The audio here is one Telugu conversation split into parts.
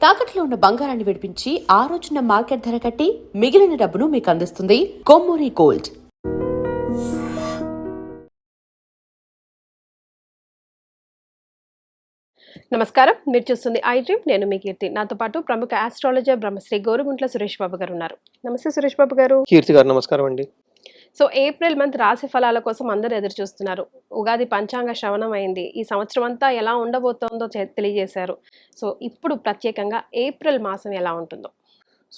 తాకట్లో ఉన్న బంగారాన్ని విడిపించి ఆ రోజున మార్కెట్ ధర కట్టి మిగిలిన డబ్బును మీకు అందిస్తుంది కొమ్మూరి గోల్డ్. నమస్కారం, మీరు చూస్తుంది ఐ డ్రీమ్. నేను మీ కీర్తి. నాతో పాటు ప్రముఖ ఆస్ట్రాలజర్ బ్రహ్మశ్రీ గోరుగుంట్ల సురేష్ బాబు గారు ఉన్నారు. నమస్తే సురేష్ బాబు గారు. కీర్తి గారు నమస్కారం అండి. సో ఏప్రిల్ మంత్ రాశి ఫలాల కోసం అందరూ ఎదురు చూస్తున్నారు. ఉగాది పంచాంగ శ్రవణం అయింది. ఈ సంవత్సరం అంతా ఎలా ఉండబోతోందో తెలియజేశారు. సో ఇప్పుడు ప్రత్యేకంగా ఏప్రిల్ మాసం ఎలా ఉంటుందో.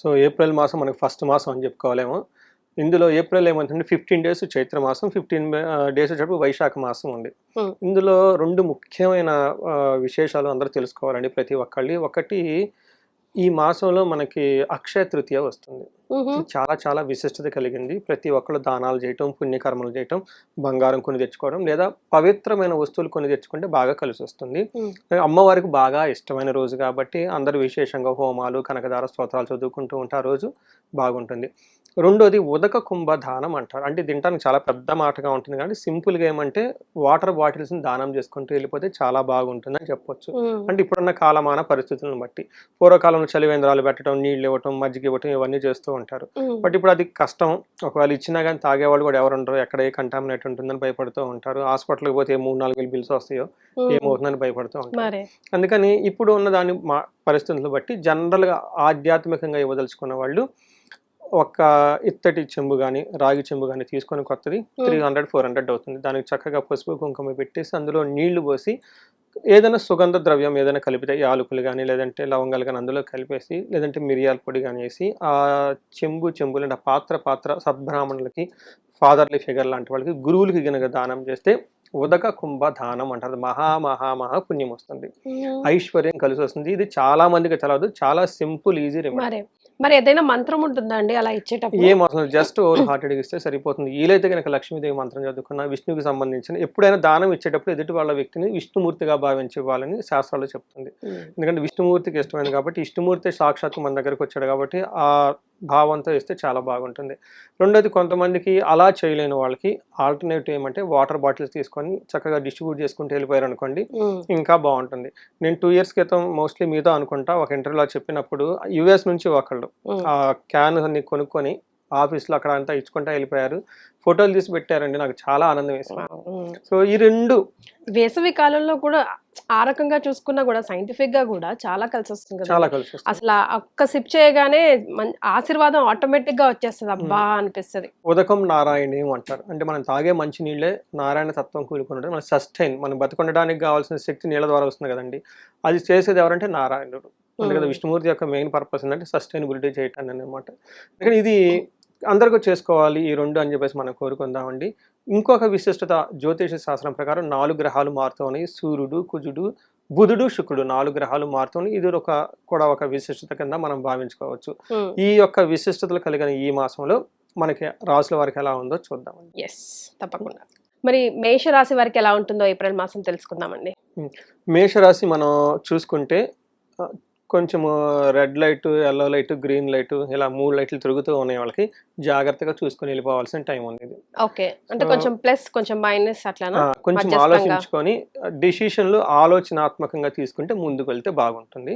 సో ఏప్రిల్ మాసం మనకి ఫస్ట్ మాసం అని చెప్పుకోవాలేమో. ఇందులో ఏప్రిల్ ఏమంటే 15 డేస్ చైత్ర మాసం, 15 డేస్ వచ్చేటప్పుడు వైశాఖ మాసం ఉంది. ఇందులో రెండు ముఖ్యమైన విశేషాలు అందరూ తెలుసుకోవాలండి ప్రతి ఒక్కళ్ళి. ఒకటి, ఈ మాసంలో మనకి అక్షయ తృతీయ వస్తుంది. చాలా చాలా విశిష్టత కలిగింది. ప్రతి ఒక్కళ్ళు దానాలు చేయటం, పుణ్యకర్మలు చేయటం, బంగారం కొని తెచ్చుకోవడం లేదా పవిత్రమైన వస్తువులు కొని తెచ్చుకుంటే బాగా కలిసి వస్తుంది. అమ్మవారికి బాగా ఇష్టమైన రోజు కాబట్టి అందరూ విశేషంగా హోమాలు, కనకదార స్తోత్రాలు చదువుకుంటూ ఉంటే ఆ రోజు బాగుంటుంది. రెండోది ఉదక కుంభదానం అంటారు. అంటే తినడానికి చాలా పెద్ద మాటగా ఉంటుంది కానీ సింపుల్గా ఏమంటే వాటర్ బాటిల్స్ని దానం చేసుకుంటూ వెళ్ళిపోతే చాలా బాగుంటుందని చెప్పొచ్చు. అంటే ఇప్పుడున్న కాలమాన పరిస్థితులను బట్టి పూర్వకాలంలో చలివేంద్రాలు పెట్టడం, నీళ్ళు ఇవ్వటం, మజ్జిగ ఇవ్వటం ఇవన్నీ చేస్తూ ఉంటారు. బట్ ఇప్పుడు అది కష్టం. ఒకవేళ ఇచ్చినా కానీ తాగేవాళ్ళు కూడా ఎవరు ఉండరు. ఎక్కడ ఏ కంటామినేట్ ఉంటుందని భయపడుతూ ఉంటారు. హాస్పిటల్కి పోతే 3-4 వేలు బిల్స్ వస్తాయో ఏమవుతుందని భయపడుతూ ఉంటారు. అందుకని ఇప్పుడు ఉన్న దాని పరిస్థితులను బట్టి జనరల్గా ఆధ్యాత్మికంగా ఇవ్వదలుచుకున్న వాళ్ళు ఒక ఇత్తడి చెంబు కానీ రాగి చెంబు కానీ తీసుకొని కొత్తది 300-400 అవుతుంది. దానికి చక్కగా పసుపు కుంకుమ పెట్టేసి అందులో నీళ్లు పోసి ఏదైనా సుగంధ ద్రవ్యం ఏదైనా కలిపితే యాలకులు కానీ లేదంటే లవంగాలు కానీ అందులో కలిపేసి లేదంటే మిరియాల పొడి కానీ వేసి ఆ చెంబులు అంటే పాత్ర సద్బ్రాహ్మణులకి, ఫాదర్లీ ఫిగర్ లాంటి వాళ్ళకి, గురువులకి గనక దానం చేస్తే ఉదక కుంభ దానం అంటారు. మహా పుణ్యం వస్తుంది, ఐశ్వర్యం కలిసి వస్తుంది. ఇది చాలా మందికి తెలియదు. చాలా సింపుల్, ఈజీ రెమెడీ. మరి ఏదైనా మంత్రం ఉంటుందా అండి అలా ఇచ్చేటప్పుడు? ఏం అవసరం, జస్ట్ ఓవర్ హార్టెడ్ ఇస్తే సరిపోతుంది. వీలైతే కనుక లక్ష్మీదేవి మంత్రం చదువుకున్న, విష్ణువుకి సంబంధించిన ఎప్పుడైనా దానం ఇచ్చేటప్పుడు ఎదుటి వాళ్ళ వ్యక్తిని విష్ణుమూర్తిగా భావించి ఇవ్వాలని శాస్త్రాలు చెప్తుంది. ఎందుకంటే విష్ణుమూర్తికి ఇష్టమైంది కాబట్టి, విష్ణుమూర్తి సాక్షాత్తు మన దగ్గరకు వచ్చాడు కాబట్టి ఆ భావంతో ఇస్తే చాలా బాగుంటుంది. రెండోది, కొంతమందికి అలా చేయలేని వాళ్ళకి ఆల్టర్నేటివ్ ఏమంటే వాటర్ బాటిల్స్ తీసుకొని చక్కగా డిస్ట్రిబ్యూట్ చేసుకుంటూ వెళ్ళిపోయారు అనుకోండి, ఇంకా బాగుంటుంది. నేను 2 years క్రితం మోస్ట్లీ మీతో అనుకుంటా ఒక ఇంటర్వ్యూలో చెప్పినప్పుడు US నుంచి ఒకళ్ళు ఆ క్యాన్ అన్ని కొనుక్కొని ఆఫీస్లో అక్కడ అంతా ఇచ్చుకుంటా వెళ్ళిపోయారు. ఫోటోలు తీసి పెట్టారండి. నాకు చాలా ఆనందం వేసింది. సో ఈ రెండు వేసవి కాలంలో కూడా ఆ రకంగా చూసుకున్నా కూడా సైంటిఫిక్ గా కూడా చాలా కలిసి వస్తుంది కదా. చాలా కలిసి వస్తుంది. అసలు ఒక్క సిప్ చేయగానే ఆశీర్వాదం ఆటోమేటిక్ గా వచ్చేస్తుంది. అబ్బా అనిపిస్తుంది. ఉదకం నారాయణీయం అంటారు. అంటే మనం తాగే మంచి నీళ్ళే నారాయణ తత్వం కూలుకుని మన సస్టైన్, మనం బతకొండడానికి కావాల్సిన శక్తి నీళ్ళ ద్వారా వస్తుంది కదండి. అది చేసేది ఎవరంటే నారాయణుడు. అందుకని విష్ణుమూర్తి యొక్క మెయిన్ పర్పస్ ఏంటంటే సస్టైనబిలిటీ చేయటాన్ని అనమాట. అందుకని ఇది అందరికీ చేసుకోవాలి ఈ రెండు అని చెప్పేసి మనం కోరుకుందామండి. ఇంకొక విశిష్టత జ్యోతిష శాస్త్రం ప్రకారం 4 గ్రహాలు మారుతూ ఉన్నాయి. సూర్యుడు, కుజుడు, బుధుడు, శుక్రుడు 4 గ్రహాలు మారుతున్నాయి. ఇది కూడా ఒక విశిష్టత కింద మనం భావించుకోవచ్చు. ఈ యొక్క విశిష్టతలు కలిగిన ఈ మాసంలో మనకి రాసుల వారికి ఎలా ఉందో చూద్దామండి. ఎస్, తప్పకుండా. మరి మేషరాశి వారికి ఎలా ఉంటుందో ఏప్రిల్ మాసం తెలుసుకుందామండి. మేషరాశి మనం చూసుకుంటే కొంచెము red light, yellow light, green light ఇలా 3 లైట్లు తిరుగుతూ ఉన్నాయి. వాళ్ళకి జాగ్రత్తగా చూసుకొని వెళ్ళిపోవాల్సిన టైం ఉంది ఇది. ఓకే, అంటే కొంచెం ప్లస్ కొంచెం మైనస్ అట్లానా? కొంచెం ఆలోచించుకొని డిసిషన్లు ఆలోచనాత్మకంగా తీసుకుంటే ముందుకు వెళ్తే బాగుంటుంది.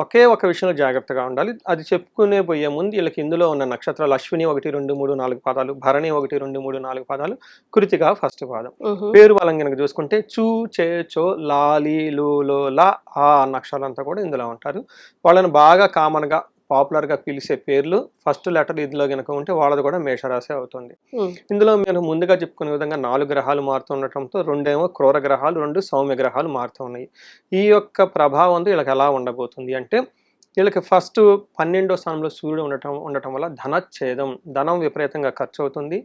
ఒకే ఒక విషయంలో జాగ్రత్తగా ఉండాలి. అది చెప్పుకునే పోయే ముందు వీళ్ళకి ఇందులో ఉన్న నక్షత్రాలు అశ్విని 1, 2, 3, 4 పాదాలు, భరణి 1, 2, 3, 4 పాదాలు, కృతిక ఫస్ట్ పాదం. పేరు బలం కనుక చూసుకుంటే చూ, చే, చో, లాలి, లు, లో, లా ఆ నక్షత్రాలంతా కూడా ఇందులో ఉంటారు. వాళ్ళని బాగా కామన్గా పాపులర్గా పిలిచే పేర్లు ఫస్ట్ లెటర్ ఇందులో కనుక ఉంటే వాళ్ళది కూడా మేషరాశి అవుతుంది. ఇందులో మేము ముందుగా చెప్పుకునే విధంగా 4 గ్రహాలు మారుతుండటంతో 2 ఏమో క్రూర గ్రహాలు, 2 సౌమ్య గ్రహాలు మారుతూ ఉన్నాయి. ఈ యొక్క ప్రభావంతో వీళ్ళకి ఎలా ఉండబోతుంది అంటే, వీళ్ళకి ఫస్ట్ 12వ స్థానంలో సూర్యుడు ఉండటం వల్ల ధనచ్ఛేదం, ధనం విపరీతంగా ఖర్చు అవుతుంది.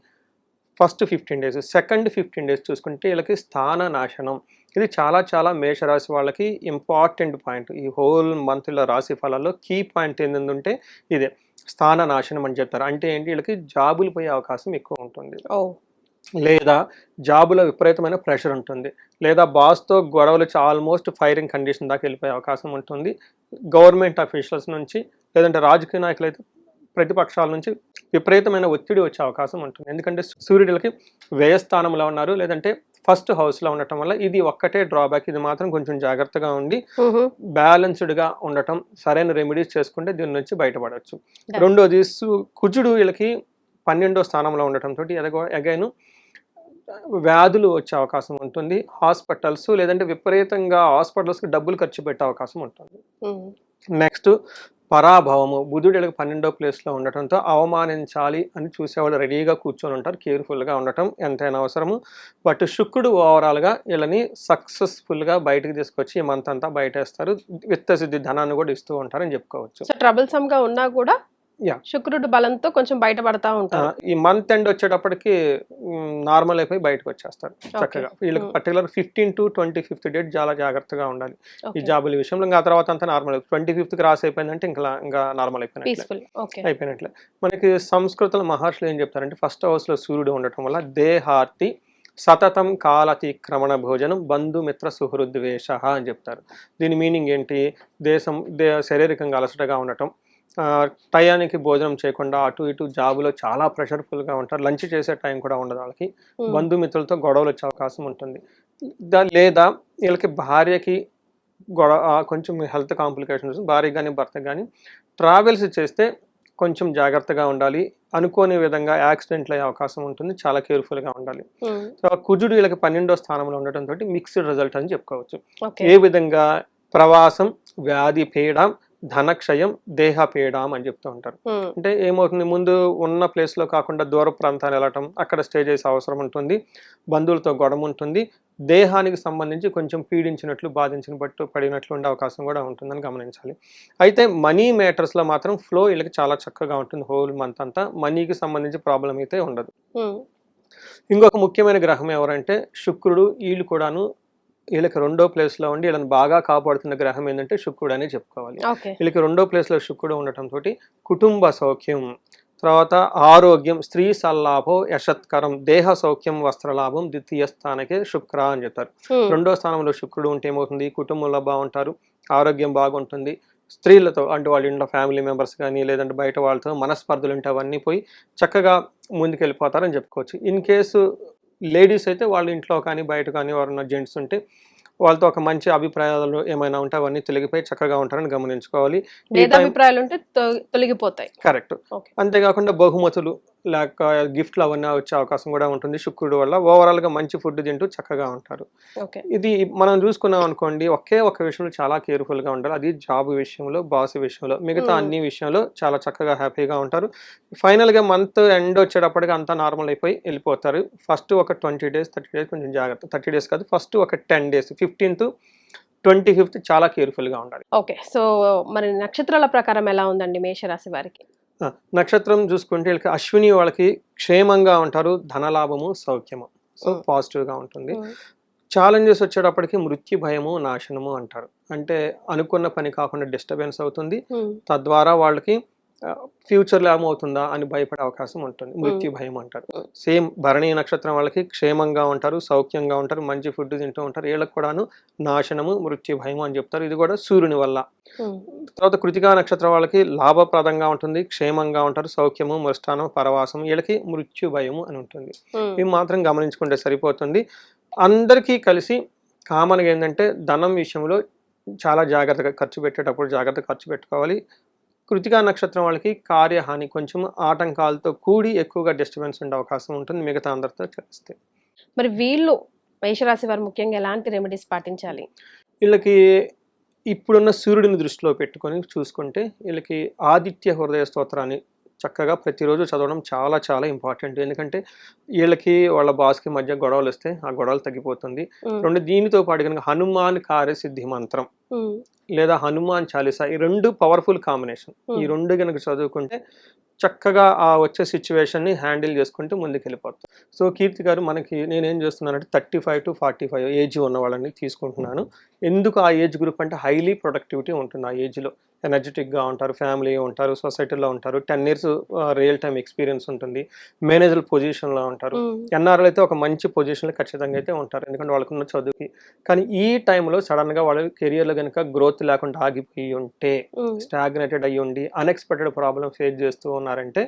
First 15 days. సెకండ్ 15 days చూసుకుంటే వీళ్ళకి స్థాన నాశనం. ఇది చాలా చాలా మేషరాశి వాళ్ళకి ఇంపార్టెంట్ పాయింట్. ఈ హోల్ మంత్లో రాశి ఫలాల్లో కీ పాయింట్ ఏంటంటే ఇదే స్థాన నాశనం అని చెప్తారు. అంటే ఏంటి, వీళ్ళకి జాబులు పోయే అవకాశం ఎక్కువ ఉంటుంది, లేదా జాబులో విపరీతమైన ప్రెషర్ ఉంటుంది, లేదా బాస్తో గొడవలు ఆల్మోస్ట్ ఫైరింగ్ కండిషన్ దాకా వెళ్ళిపోయే అవకాశం ఉంటుంది. గవర్నమెంట్ అఫీషియల్స్ నుంచి లేదంటే రాజకీయ నాయకులు అయితే ప్రతిపక్షాల నుంచి విపరీతమైన ఒత్తిడి వచ్చే అవకాశం ఉంటుంది. ఎందుకంటే సూర్యుడికి వ్యయస్థానంలో ఉన్నారు, లేదంటే ఫస్ట్ హౌస్లో ఉండటం వల్ల ఇది ఒక్కటే డ్రాబ్యాక్. ఇది మాత్రం కొంచెం జాగ్రత్తగా ఉండి బ్యాలెన్స్డ్గా ఉండటం, సరైన రెమెడీస్ చేసుకుంటే దీని నుంచి బయటపడవచ్చు. రెండోది కుజుడు వీళ్ళకి 12వ స్థానంలో ఉండటంతో అగైన్ వ్యాధులు వచ్చే అవకాశం ఉంటుంది. హాస్పిటల్స్ లేదంటే విపరీతంగా హాస్పిటల్స్కి డబ్బులు ఖర్చు పెట్టే అవకాశం ఉంటుంది. నెక్స్ట్ పరాభవము. బుధుడు వీళ్ళకి 12వ ప్లేస్లో ఉండటంతో అవమానించాలి అని చూసేవాళ్ళు రెడీగా కూర్చొని ఉంటారు. కేర్ఫుల్గా ఉండటం ఎంతైనా అవసరము. బట్ శుక్రుడు ఓవరాల్గా వీళ్ళని సక్సెస్ఫుల్గా బయటకు తీసుకొచ్చి ఈ మంత్ అంతా బయటేస్తారు. విత్తసిద్ధి ధనాన్ని కూడా ఇస్తూ ఉంటారని చెప్పుకోవచ్చు. సో ట్రబుల్సమ్ గా ఉన్నా కూడా యా, శుక్రుడు బలంతో కొంచెం బయటపడతా ఉంటారు. ఈ మంత్ ఎండ్ వచ్చేటప్పటికి నార్మల్ అయిపోయి బయటకు వచ్చేస్తారు చక్కగా. వీళ్ళకి పర్టికులర్ 15 to 25th డేట్ చాలా జాగ్రత్తగా ఉండాలి ఈ జాబుల విషయంలో. ఇంకా తర్వాత అంతా నార్మల్. 25th క్రాస్ అయిపోయిందంటే ఇంకా నార్మల్ అయిపోయినట్లే. మనకి సంస్కృతంలో మహర్షులు ఏం చెప్తారంటే ఫస్ట్ హౌస్లో సూర్యుడు ఉండటం వల్ల దేహార్తి సతతం కాలతిక్రమణ భోజనం బంధుమిత్ర సుహృద్వేష అని చెప్తారు. దీని మీనింగ్ ఏంటి? శారీరకంగా అలసటగా ఉండటం, టయానికి భోజనం చేయకుండా అటు ఇటు జాబులో చాలా ప్రెషర్ఫుల్గా ఉంటారు. లంచ్ చేసే టైం కూడా ఉండదు వాళ్ళకి. బంధుమిత్రులతో గొడవలు వచ్చే అవకాశం ఉంటుంది. లేదా వీళ్ళకి భార్యకి కొంచెం హెల్త్ కాంప్లికేషన్స్, భార్య కానీ భర్త కానీ ట్రావెల్స్ చేస్తే కొంచెం జాగ్రత్తగా ఉండాలి. అనుకోని విధంగా యాక్సిడెంట్లు అయ్యే అవకాశం ఉంటుంది. చాలా కేర్ఫుల్గా ఉండాలి. కుజుడు వీళ్ళకి 12వ స్థానంలో ఉండటంతో మిక్స్డ్ రిజల్ట్ అని చెప్పుకోవచ్చు. ఏ విధంగా? ప్రవాసం, వ్యాధి పీడ, ధనక్షయం, దేహపీడం అని చెప్తూ ఉంటారు. అంటే ఏమవుతుంది, ముందు ఉన్న ప్లేస్లో కాకుండా దూర ప్రాంతాలు వెళ్ళటం, అక్కడ స్టే చేసే అవసరం ఉంటుంది, బంధువులతో గొడవ ఉంటుంది, దేహానికి సంబంధించి కొంచెం పీడించినట్లు పడినట్లు ఉండే అవకాశం కూడా ఉంటుందని గమనించాలి. అయితే మనీ మ్యాటర్స్లో మాత్రం ఫ్లో వీళ్ళకి చాలా చక్కగా ఉంటుంది. హోల్ మంత్ అంతా మనీకి సంబంధించి ప్రాబ్లం అయితే ఉండదు. ఇంకొక ముఖ్యమైన గ్రహం ఎవరంటే శుక్రుడు. వీళ్ళు కూడాను వీళ్ళకి 2వ ప్లేస్లో ఉండి వీళ్ళని బాగా కాపాడుతున్న గ్రహం ఏంటంటే శుక్రుడు అని చెప్పుకోవాలి. వీళ్ళకి 2వ ప్లేస్లో శుక్రుడు ఉండటంతో కుటుంబ సౌఖ్యం, తర్వాత ఆరోగ్యం, స్త్రీ సల్లాభం, యశత్కరం, దేహ సౌఖ్యం, వస్త్రలాభం, ద్వితీయ స్థానకే శుక్ర అని చెప్తారు. 2వ స్థానంలో శుక్రుడు ఉంటే ఏమవుతుంది? కుటుంబంలో బాగుంటారు, ఆరోగ్యం బాగుంటుంది, స్త్రీలతో అంటే వాళ్ళ ఇంట్లో ఫ్యామిలీ మెంబర్స్ కానీ లేదంటే బయట వాళ్ళతో మనస్పర్ధలు ఉంటే అవన్నీ పోయి చక్కగా ముందుకెళ్ళిపోతారని చెప్పుకోవచ్చు. ఇన్ కేసు లేడీస్ అయితే వాళ్ళ ఇంట్లో కానీ బయట కానీ ఎవరన్నా జెంట్స్ ఉంటే వాళ్ళతో ఒక మంచి అభిప్రాయాలు ఏమైనా ఉంటే అవన్నీ తొలగిపోయి చక్కగా ఉంటారని గమనించుకోవాలి. అభిప్రాయాలు ఉంటే తొలగిపోతాయి. కరెక్ట్. అంతేకాకుండా బహుమతులు లేక గిఫ్ట్లు అవన్నీ వచ్చే అవకాశం కూడా ఉంటుంది శుక్రుడు వల్ల. ఓవరాల్గా మంచి ఫుడ్ తింటూ చక్కగా ఉంటారు. ఇది మనం చూసుకున్నాం అనుకోండి, ఒకే ఒక విషయంలో చాలా కేర్ఫుల్గా ఉండాలి. అది జాబ్ విషయంలో, బాస్ విషయంలో. మిగతా అన్ని విషయంలో చాలా చక్కగా హ్యాపీగా ఉంటారు. ఫైనల్గా మంత్ ఎండ్ వచ్చేటప్పటికి అంతా నార్మల్ అయిపోయి వెళ్ళిపోతారు. ఫస్ట్ ఒక 20 days 30 days కొంచెం జాగ్రత్త. 30 days కాదు, ఫస్ట్ ఒక 10 days 15th 25th చాలా కేర్ఫుల్గా ఉండాలి. ఓకే. సో మరి నక్షత్రాల ప్రకారం ఎలా ఉందండి మేషరాశి వారికి? నక్షత్రం చూసుకుంటే వీళ్ళకి అశ్విని వాళ్ళకి క్షేమంగా ఉంటారు, ధనలాభము, సౌఖ్యము. సో పాజిటివ్గా ఉంటుంది. ఛాలెంజెస్ వచ్చేటప్పటికి మృత్యు భయము, నాశనము అంటారు. అంటే అనుకున్న పని కాకుండా డిస్టర్బెన్స్ అవుతుంది, తద్వారా వాళ్ళకి ఫ్యూచర్లో ఏమవుతుందా అని భయపడే అవకాశం ఉంటుంది. మృత్యు భయం అంటారు. సేమ్ భరణి నక్షత్రం వాళ్ళకి క్షేమంగా ఉంటారు, సౌఖ్యంగా ఉంటారు, మంచి ఫుడ్ తింటూ ఉంటారు. వీళ్ళకి కూడాను నాశనము, మృత్యు భయం అని చెప్తారు. ఇది కూడా సూర్యుని వల్ల. తర్వాత కృతికా నక్షత్రం వాళ్ళకి లాభప్రదంగా ఉంటుంది, క్షేమంగా ఉంటారు, సౌఖ్యము, మృష్టానం, పరవాసం. వీళ్ళకి మృత్యు భయము అని ఉంటుంది. ఇవి మాత్రం గమనించుకుంటే సరిపోతుంది. అందరికీ కలిసి కామన్గా ఏంటంటే ధనం విషయంలో చాలా జాగ్రత్తగా ఖర్చు పెట్టేటప్పుడు జాగ్రత్తగా ఖర్చు పెట్టుకోవాలి. కృతికా నక్షత్రం వాళ్ళకి కార్యహాని, కొంచెం ఆటంకాలతో కూడి ఎక్కువగా డిస్టర్బెన్స్ ఉండే అవకాశం ఉంటుంది మిగతా అందరితో కలిస్తే. మరి వీళ్ళు మేషరాశి వారు ముఖ్యంగా ఎలాంటి రెమెడీస్ పాటించాలి? వీళ్ళకి ఇప్పుడున్న సూర్యుడిని దృష్టిలో పెట్టుకొని చూసుకుంటే వీళ్ళకి ఆదిత్య హృదయ స్తోత్రాన్ని చక్కగా ప్రతిరోజు చదవడం చాలా చాలా ఇంపార్టెంట్. ఎందుకంటే వీళ్ళకి వాళ్ళ బాస్కి మధ్య గొడవలు వస్తే ఆ గొడవలు తగ్గిపోతుంది. రెండు, దీనితో పాటు కనుక హనుమాన్ కార్యసిద్ధి మంత్రం లేదా హనుమాన్ చాలీసా, ఈ 2 పవర్ఫుల్ కాంబినేషన్. ఈ 2 కనుక చదువుకుంటే చక్కగా ఆ వచ్చే సిచ్యువేషన్ని హ్యాండిల్ చేసుకుంటూ ముందుకు వెళ్ళిపోతాం. సో కీర్తి గారు, మనకి నేనేం చేస్తున్నానంటే 35 to 45 ఏజ్ ఉన్న వాళ్ళని తీసుకుంటున్నాను. ఎందుకు ఆ ఏజ్ గ్రూప్ అంటే హైలీ ప్రొడక్టివిటీ ఉంటుంది. ఆ ఏజ్లో ఎనర్జెటిక్గా ఉంటారు, ఫ్యామిలీ ఉంటారు, సొసైటీలో ఉంటారు, 10 years రియల్ టైమ్ ఎక్స్పీరియన్స్ ఉంటుంది, మేనేజర్ పొజిషన్లో ఉంటారు. ఎన్ఆర్ఎల్ అయితే ఒక మంచి పొజిషన్లో ఖచ్చితంగా అయితే ఉంటారు, ఎందుకంటే వాళ్ళకున్న చదువుకి. కానీ ఈ టైంలో సడన్గా వాళ్ళ కెరియర్లో కనుక గ్రోత్ లేకుండా ఆగిపోయి ఉంటే, స్టాగ్నేటెడ్ అయ్యి ఉండి అన్ఎక్స్పెక్టెడ్ ప్రాబ్లమ్ ఫేస్ చేస్తూ ఉన్నారంటే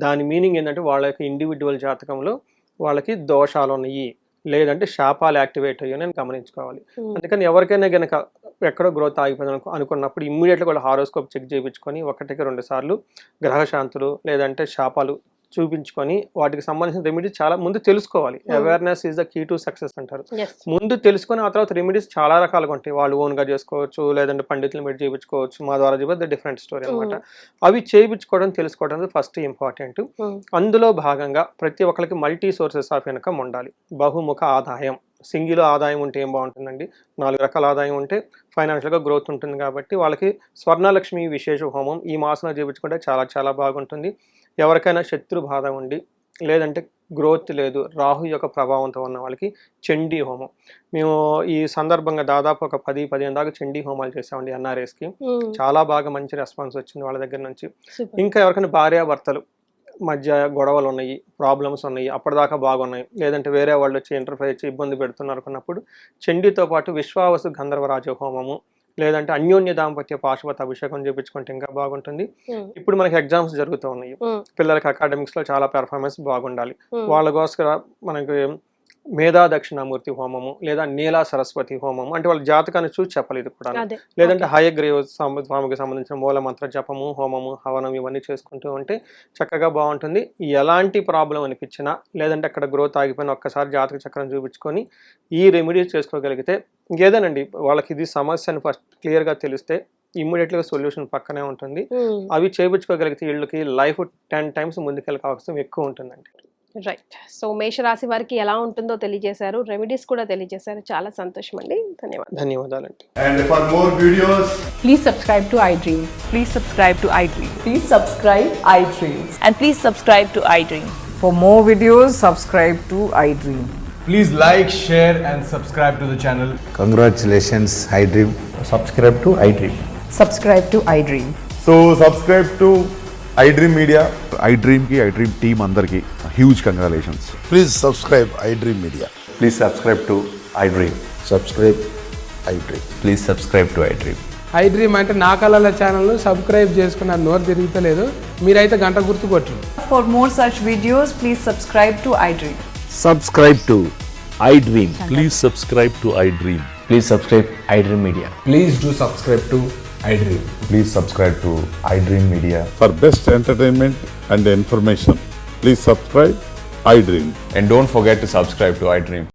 దాని మీనింగ్ ఏంటంటే వాళ్ళ యొక్క ఇండివిజువల్ జాతకంలో వాళ్ళకి దోషాలు ఉన్నాయి, లేదంటే శాపాలు యాక్టివేట్ అయ్యో నేను గమనించుకోవాలి. Hmm. అందుకని ఎవరికైనా గనక ఎక్కడో గ్రోత్ ఆగిపోయింది అనుకున్నప్పుడు ఇమ్మీడియట్గా కూడా హారోస్కోప్ చెక్ చేయించుకొని 1-2 సార్లు గ్రహశాంతులు లేదంటే శాపాలు చూపించుకొని వాటికి సంబంధించిన రెమెడీస్ చాలా ముందు తెలుసుకోవాలి. Awareness is the key to success అంటారు. Yes. ముందు తెలుసుకొని ఆ తర్వాత రెమెడీస్ చాలా రకాలుగా ఉంటాయి. వాళ్ళు ఓన్గా చేసుకోవచ్చు, లేదంటే పండితులు పెట్టి చేయించుకోవచ్చు. మా ద్వారా చెప్పేది డిఫరెంట్ స్టోరీ అనమాట. అవి చేయించుకోవడం తెలుసుకోవడం ఫస్ట్ ఇంపార్టెంట్. Hmm. అందులో భాగంగా ప్రతి ఒక్కరికి మల్టీ సోర్సెస్ ఆఫ్ ఇన్కమ్ ఉండాలి. బహుముఖ ఆదాయం, సింగిల్ ఆదాయం ఉంటే ఏం బాగుంటుందండి, 4 రకాల ఆదాయం ఉంటే ఫైనాన్షియల్గా గ్రోత్ ఉంటుంది. కాబట్టి వాళ్ళకి స్వర్ణలక్ష్మి విశేష హోమం ఈ మాసంలో చేయించుకుంటే చాలా చాలా బాగుంటుంది. ఎవరికైనా శత్రు బాధ ఉండి లేదంటే గ్రోత్ లేదు, రాహు యొక్క ప్రభావంతో ఉన్న వాళ్ళకి చండీ హోమం, మేము ఈ సందర్భంగా దాదాపు ఒక 10-15 దాకా చండీ హోమాలు చేసామండి ఎన్ఆర్ఎస్కి. Hmm. చాలా బాగా మంచి రెస్పాన్స్ వచ్చింది వాళ్ళ దగ్గర నుంచి. Super. ఇంకా ఎవరికైనా భార్యాభర్తలు మధ్య గొడవలు ఉన్నాయి, ప్రాబ్లమ్స్ ఉన్నాయి, అప్పటిదాకా బాగున్నాయి, లేదంటే వేరే వాళ్ళు వచ్చి ఇంటర్ఫేర్ చేసి ఇబ్బంది పెడుతున్నారు అనుకున్నప్పుడు చండీతో పాటు విశ్వావసు గంధర్వరాజ హోమము లేదంటే అన్యోన్య దాంపత్య పాశుపత అభిషేకం చేయించుకుంటే ఇంకా బాగుంటుంది. Hmm. ఇప్పుడు మనకి ఎగ్జామ్స్ జరుగుతూ ఉన్నాయి. Hmm. పిల్లలకి అకాడమిక్స్ లో చాలా పెర్ఫార్మెన్స్ బాగుండాలి. Hmm. వాళ్ళ కోసం మనకి మేధా దక్షిణామూర్తి హోమము లేదా నీలా సరస్వతి హోమము, అంటే వాళ్ళ జాతకాన్ని చూసి చెప్పాలి ఇది కూడా. అదే. లేదంటే హయగ్రీవ స్వామికి సంబంధించిన మూల మంత్ర జపము, హోమము, హవనం ఇవన్నీ చేసుకుంటూ ఉంటే చక్కగా బాగుంటుంది. ఎలాంటి ప్రాబ్లం అనిపించినా లేదంటే అక్కడ గ్రోత్ ఆగిపోయినా ఒక్కసారి జాతక చక్రం చూపించుకొని ఈ రెమెడీస్ చేసుకోగలిగితే ఇంకేదేనండి వాళ్ళకి ఇది సమస్య అని ఫస్ట్ క్లియర్గా తెలిస్తే ఇమ్మీడియట్గా సొల్యూషన్ పక్కనే ఉంటుంది. Hmm. అవి చేయించుకోగలిగితే వీళ్ళకి లైఫ్ 10 టైమ్స్ ముందుకెళ్ళే అవకాశం ఎక్కువ ఉంటుందండి. రైట్. సో మేషరాశి వారికి ఎలా ఉంటుందో తెలియజేశారు, రెమెడీస్ కూడా తెలియజేశారు. చాలా సంతోషం అండి, ధన్యవాదాలు. ధన్యవాదాలండి. And for more videos, Please subscribe to iDream. Please subscribe to iDream. Please subscribe iDream. And please subscribe to iDream. For more videos, subscribe to iDream. please like, share and subscribe to the channel. Congratulations, iDream. subscribe to iDream. Subscribe to iDream. So subscribe to iDream Media. iDream की iDream team अंदर की huge congratulations. Please subscribe iDream Media. Please subscribe to iDream. Subscribe iDream. Please subscribe to iDream. iDream అంటే నా కళల ఛానల్ను సబ్స్క్రైబ్ చేసుకున్న నోరు తిరుగుతలేదు, మీరైతే గంట గుర్తు కొట్టండి. For more such videos, please subscribe to iDream. Subscribe to iDream. Please subscribe to iDream. Please subscribe iDream Media. Please do subscribe to iDream. Please subscribe to iDream Media. For best entertainment and information, please subscribe iDream. And don't forget to subscribe to iDream.